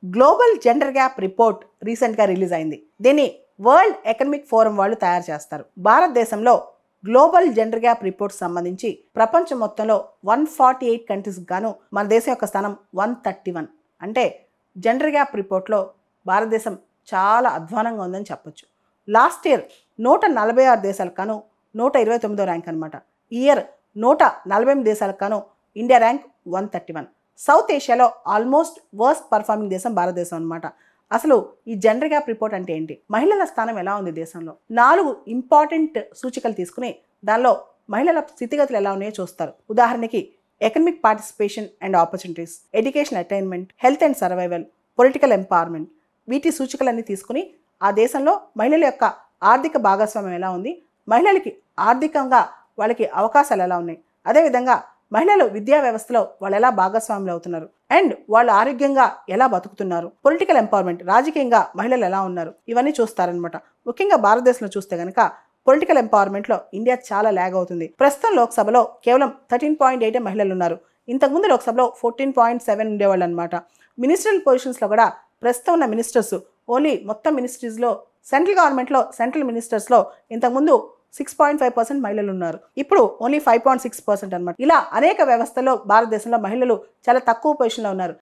Global gender gap report రీసెంట్గా release అయింది. దీన్ని వరల్డ్ ఎకనమిక్ ఫోరం వాళ్ళు తయారు చేస్తారు. భారతదేశంలో గ్లోబల్ జెండర్ గ్యాప్ రిపోర్ట్ సంబంధించి ప్రపంచం మొత్తంలో 148 కంట్రీస్ గాను మన దేశం యొక్క స్థానం 131. అంటే జెండర్ గ్యాప్ రిపోర్ట్లో భారతదేశం చాలా అధ్వానంగా ఉందని చెప్పొచ్చు. లాస్ట్ ఇయర్ 146 దేశాలకు గాను 129వ ర్యాంక్ అనమాట. ఈ ఇయర్ 148 దేశాలకు గాను ఇండియా ర్యాంక్ 131. సౌత్ ఏషియాలో ఆల్మోస్ట్ వర్స్ట్ పర్ఫార్మింగ్ దేశం భారతదేశం అనమాట. అసలు ఈ జెండర్ గ్యాప్ రిపోర్ట్ అంటే ఏంటి, మహిళల స్థానం ఎలా ఉంది దేశంలో, 4 ఇంపార్టెంట్ సూచికలు తీసుకుని దానిలో మహిళల స్థితిగతులు ఎలా ఉన్నాయో చూస్తారు. ఉదాహరణకి economic participation and opportunities, education attainment, health and survival, political empowerment, వీటి సూచికలన్నీ తీసుకుని ఆ దేశంలో మహిళల యొక్క ఆర్థిక భాగస్వామ్యం ఎలా ఉంది, మహిళలకి ఆర్థికంగా వాళ్ళకి అవకాశాలు ఎలా ఉన్నాయి, అదేవిధంగా మహిళలు విద్యా వ్యవస్థలో వాళ్ళు ఎలా భాగస్వాములు అవుతున్నారు, అండ్ వాళ్ళు ఆరోగ్యంగా ఎలా బతుకుతున్నారు, పొలిటికల్ ఎంపవర్మెంట్, రాజకీయంగా మహిళలు ఎలా ఉన్నారు, ఇవన్నీ చూస్తారనమాట. ముఖ్యంగా భారతదేశంలో చూస్తే కనుక పొలిటికల్ ఎంపవర్మెంట్లో ఇండియా చాలా ల్యాగ్ అవుతుంది. ప్రస్తుతం లోక్సభలో కేవలం 13.8 మహిళలు ఉన్నారు. ఇంతకుముందు లోక్సభలో 14.7 ఉండేవాళ్ళు అనమాట. మినిస్ట్రియల్ పొజిషన్స్లో కూడా ప్రస్తుతం ఉన్న మినిస్టర్స్ ఓన్లీ మొత్తం మినిస్ట్రీస్లో సెంట్రల్ గవర్నమెంట్లో సెంట్రల్ మినిస్టర్స్లో ఇంతకుముందు 6.5% మహిళలు ఉన్నారు. ఇప్పుడు ఓన్లీ 5.6% అనమాట. ఇలా అనేక వ్యవస్థల్లో భారతదేశంలో మహిళలు చాలా తక్కువ పొజిషన్లో ఉన్నారు.